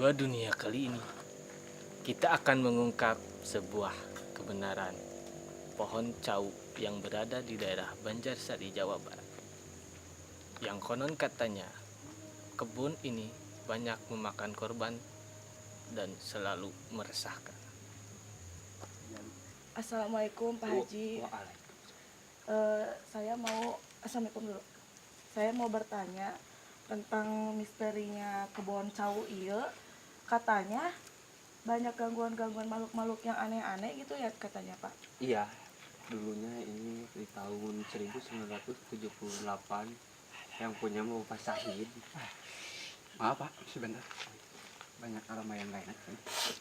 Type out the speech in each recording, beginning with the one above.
Dua dunia kali ini kita akan mengungkap sebuah kebenaran pohon cau yang berada di daerah Banjarsari, Jawa Barat. Yang konon katanya kebun ini banyak memakan korban dan selalu meresahkan. Assalamualaikum Pak Haji. Assalamualaikum dulu. Saya mau bertanya tentang misterinya kebun cau iya. Katanya banyak gangguan-gangguan makhluk-makhluk yang aneh-aneh gitu ya katanya Pak. Iya, dulunya ini di tahun 1978 yang punya mau Pak Sahid. Maaf Pak, sebentar. Banyak aroma yang lain.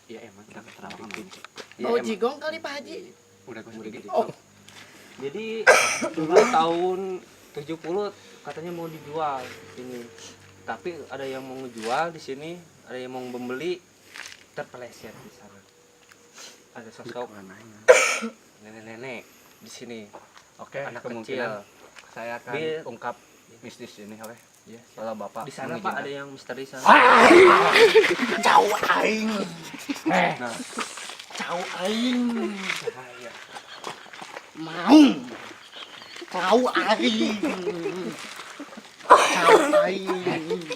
Iya emang kita keterangan. Bau jigong kali Pak Haji. Udah gue sedikit. Oh. Jadi dulu tahun 70 katanya mau dijual ini. Tapi ada yang mau ngejual di sini, ada yang mau membeli, terpeleset di sana. Ada sosok nenek-nenek di sini. Oke, anak kemungkinan kecil. saya akan ungkap mistis ini, oke? Ya, kalau Bapak di sana Pak ada yang misteri sana. Cau aing. Nah, Cau aing. bahaya. Mau. Cau aing. Cau aing.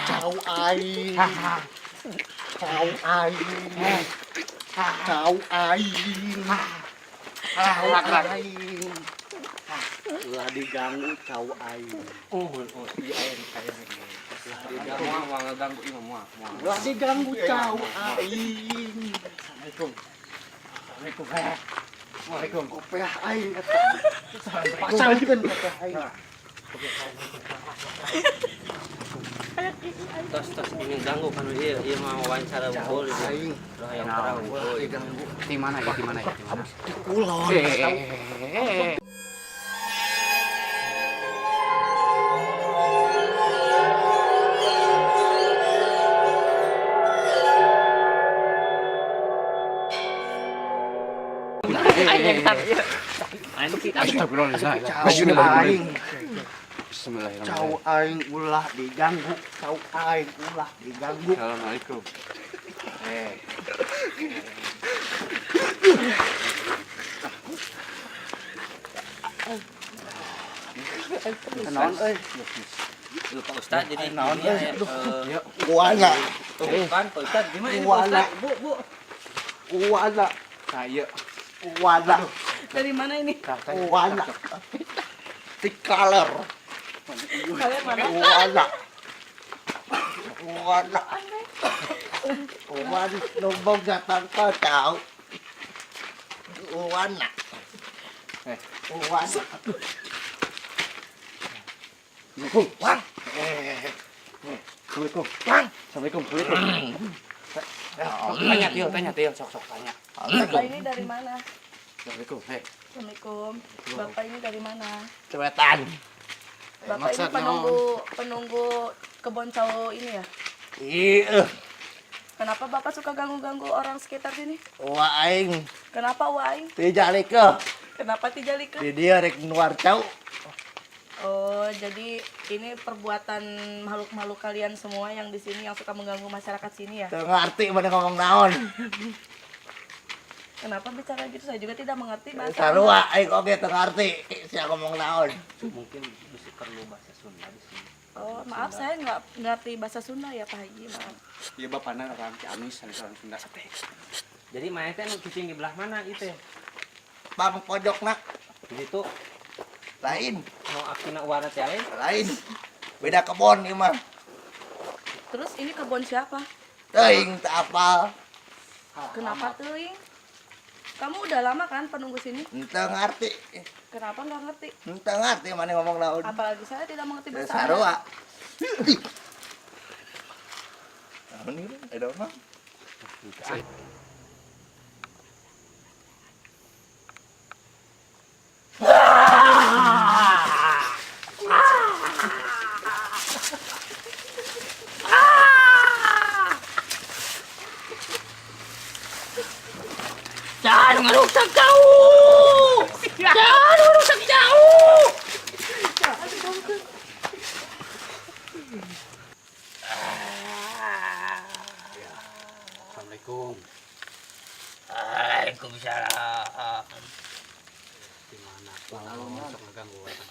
Cau aing. Cau aing. Cau aing. Cau aing. Ulah diganggu cau aing. Oh, iya ayam. Diganggu mau ngeganggu imam mau. Ulah diganggu cau aing. Assalamualaikum. Assalamualaikum. Waalaikumsalam. Kopiah aing eta. Pasangkeun kopiah aing. Tos ini ganggu kan iya mau wawancara unggul itu. Aing. Yang terang unggul. Diganggu. Di mana ya? Di mana? Di kulon. Astagfirullahaladzim. Bismillahirrahmanirrahim. Cau aing ulah diganggu. Cau aing ulah diganggu. Assalamualaikum. Naon euy? Lu Pak Ustaz jadi naon ini euy? ya. Kuana. Tuh kan Pak Ustaz gimana ini Pak Kuana. Ustaz? Bu. Kuana. Saya. Kuana. Dari mana ini? Kuana. Tikaler. Kalian mana? Kuana. Kuana. Kuana nombong datang ke tahu. Kuana. Kuana. Wang. Assalamualaikum. Wang. Assalamualaikum. Tanya Tio, sok tanya. Bapak ini dari mana? Assalamualaikum. Assalamualaikum. Bapak ini dari mana? Cepetan. Bapak ini penunggu kebun cau ini ya? Iya. Kenapa Bapak suka ganggu-ganggu orang sekitar sini? Wah aing Kenapa Waing? teu jalika. Kenapa tijalikeun? Di dia rek nuar cau. Oh, jadi ini perbuatan makhluk-makhluk kalian semua yang di sini yang suka mengganggu masyarakat sini ya? Teu ngarti mana ngomong naon. Kenapa bicara gitu? Saya juga tidak mengerti bahasa. Sarua aing oge teu ngarti sia ngomong naon. Mungkin bisa perlu bahasa Sunda di sini. Oh, maaf saya nggak ngerti bahasa Sunda ya Pak Haji, maaf. Ieu bapana orang Ciamis anu orang Sunda. Jadi main teh nu kucing di belah mana itu ya? Bang pojokna Begitu lain, mau akina warna teh lain. Beda kebon ieu mah. Terus ini kebun siapa? Teuing teu apal. Kenapa teuing? Kamu udah lama kan penunggu sini? Teu ngarti. Kenapa nggak ngerti? Teu ngarti mana ngomong naon. Apalagi saya tidak mengerti bahasa Sarua. Naon ieu? Ada apa? Jangan merusak jauh. Jangan merusak jauh.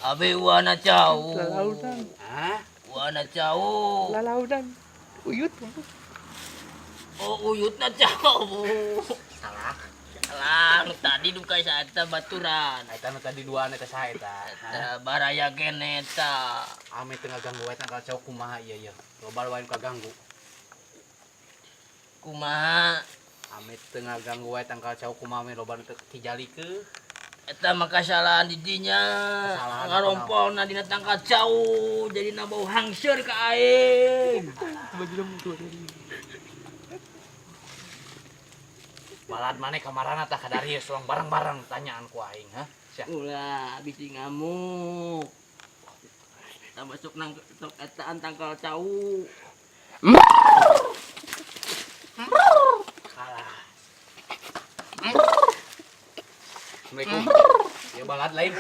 Abi wana cau. Hah? Wana cau. Lalaudan. Uyut. Oh uyut na cau. Salah. Salah. Nu tadi duka saeta baturan. Eta nu tadi duaan eta saha eta? Eta baraya geneta. Ame teu ngaganggu wae tangkal cau kumaha ieu ieu. Loba wae kaganggu. Kumaha? Ame teu ngaganggu wae tangkal cau kumaha ame loba nu teu kijalikeun. Eta mah kasalahan di dinya. Kasalahan Ngarompolna dina tangkal cau jadi bau hangseur ka aing. Balad maneh kamarana tah kadarius urang bareng-bareng tanyaan ku aing, ha? Sia. Ulah bisi ngamuk. Kita masuk nang tok etaan tangkal cau. Kalah. Assalamualaikum. Ya balad lain.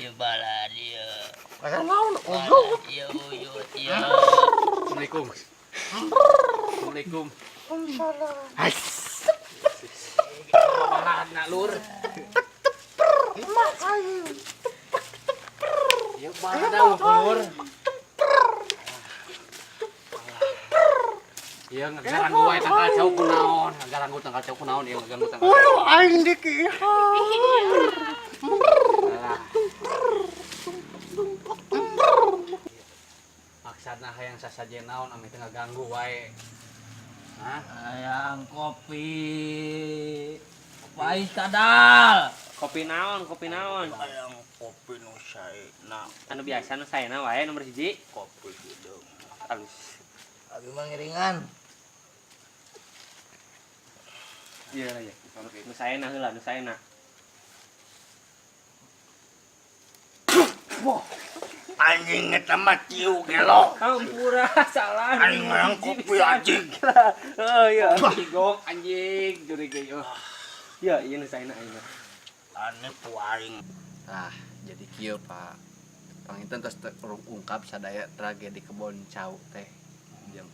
Ieu bala dia. Kayak naon? Bala dia uyut ya. Assalamualaikum. Assalamualaikum. Balad na lur. Ya balad na lur. Ya ngaganggu wae tangkal cau kunaon, ngaganggu tangkal cau kunaon, ya ngaganggu tangkal cau. Aing dikihan. Maksudna hayang sasajen naon ame teu ngaganggu wae. Hah? Ayang kopi. Pais kadal. Kopi naon? Ayang kopi nu saena. Anu biasa nu saena wae nomor 1. Kopi hideung. Alus. Abi mah ngiringan. Iya ya. Nu saena heula, nu saena. Anjing eta mah ciu gelo. Hampura salah. Aing ayang kopi anjing. Oh iya, gigok anjing juri ge yo. Ya, ieu nu saena aing. Ane puaing. Nah, jadi kieu Pak. Panginten tos ungkap sadaya tragedi kebon cau teh. Jeung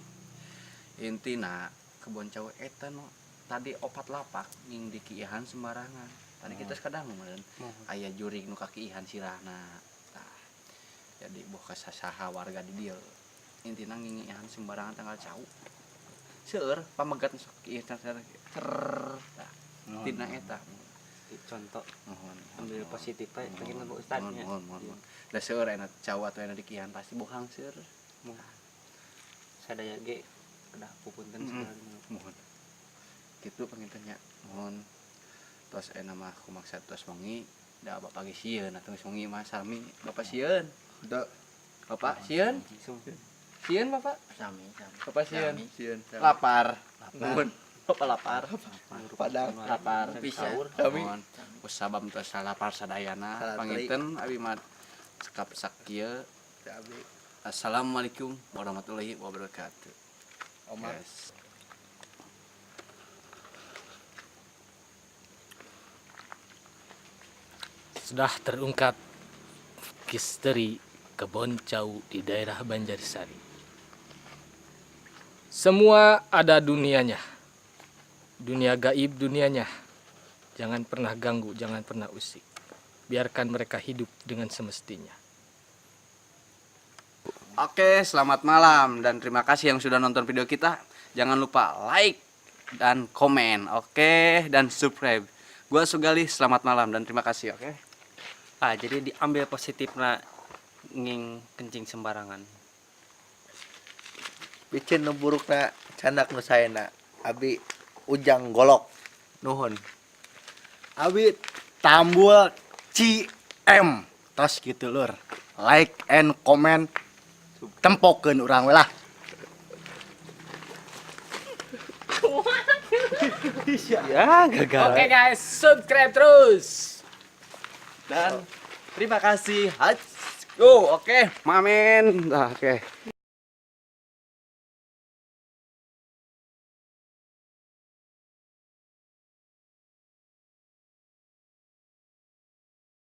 intina kebon cau eta no tadi opat lapak ning dikieuhan sembarangan. Tadi kita sekadang meureun aya jurig nu kakieuhan sirahna. Tah. Jadi boh kasasaha warga di dieu. Intina ngingieuhan sembarangan tanggal cau. Seueur pamegat nu sok kieu cer. Tah. Tina eta. Contoh Mohon. ambil positif we pengen nemu ustadnya. Mohon. Da seueur ena cau atuh ena dikieuhan pasti bohang seueur. Sadaya ge kedah pupunten segala. Mohon. Kitu pangintennya. Mohon. Tos ena mah kumaksud tos wengi da bapak ge sieun atuh geus wengi mah sami bapak sieun. Da bapak sieun? Sieun bapak? Sami. Bapak sieun. Sami. Sieun. Lapar. Mohon. Bapak lapar. Padang Lapar Bisa. Mohon. Usabam tos lapar sadayana panginten abi mah sekap sakieu. Assalamualaikum warahmatullahi wabarakatuh. Omar. Yes. Sudah terungkap misteri kebon cau di daerah Banjarsari. Semua ada dunianya. Dunia gaib dunianya. Jangan pernah ganggu, jangan pernah usik. Biarkan mereka hidup dengan semestinya. Oke, selamat malam dan terima kasih yang sudah nonton video kita. Jangan lupa like dan komen, oke, dan subscribe. Gua Sugali, selamat malam dan terima kasih, oke. Jadi diambil positifna nging kencing sembarangan. Bicin nu burukna candak nu saena abi ujang golok nuhun abi tambul cm tos gitu lur like and comment tempokeun urang we lah Ya, gagal. Oke guys, subscribe terus. Dan terima kasih. Go, oke, mamen. Nah, oke.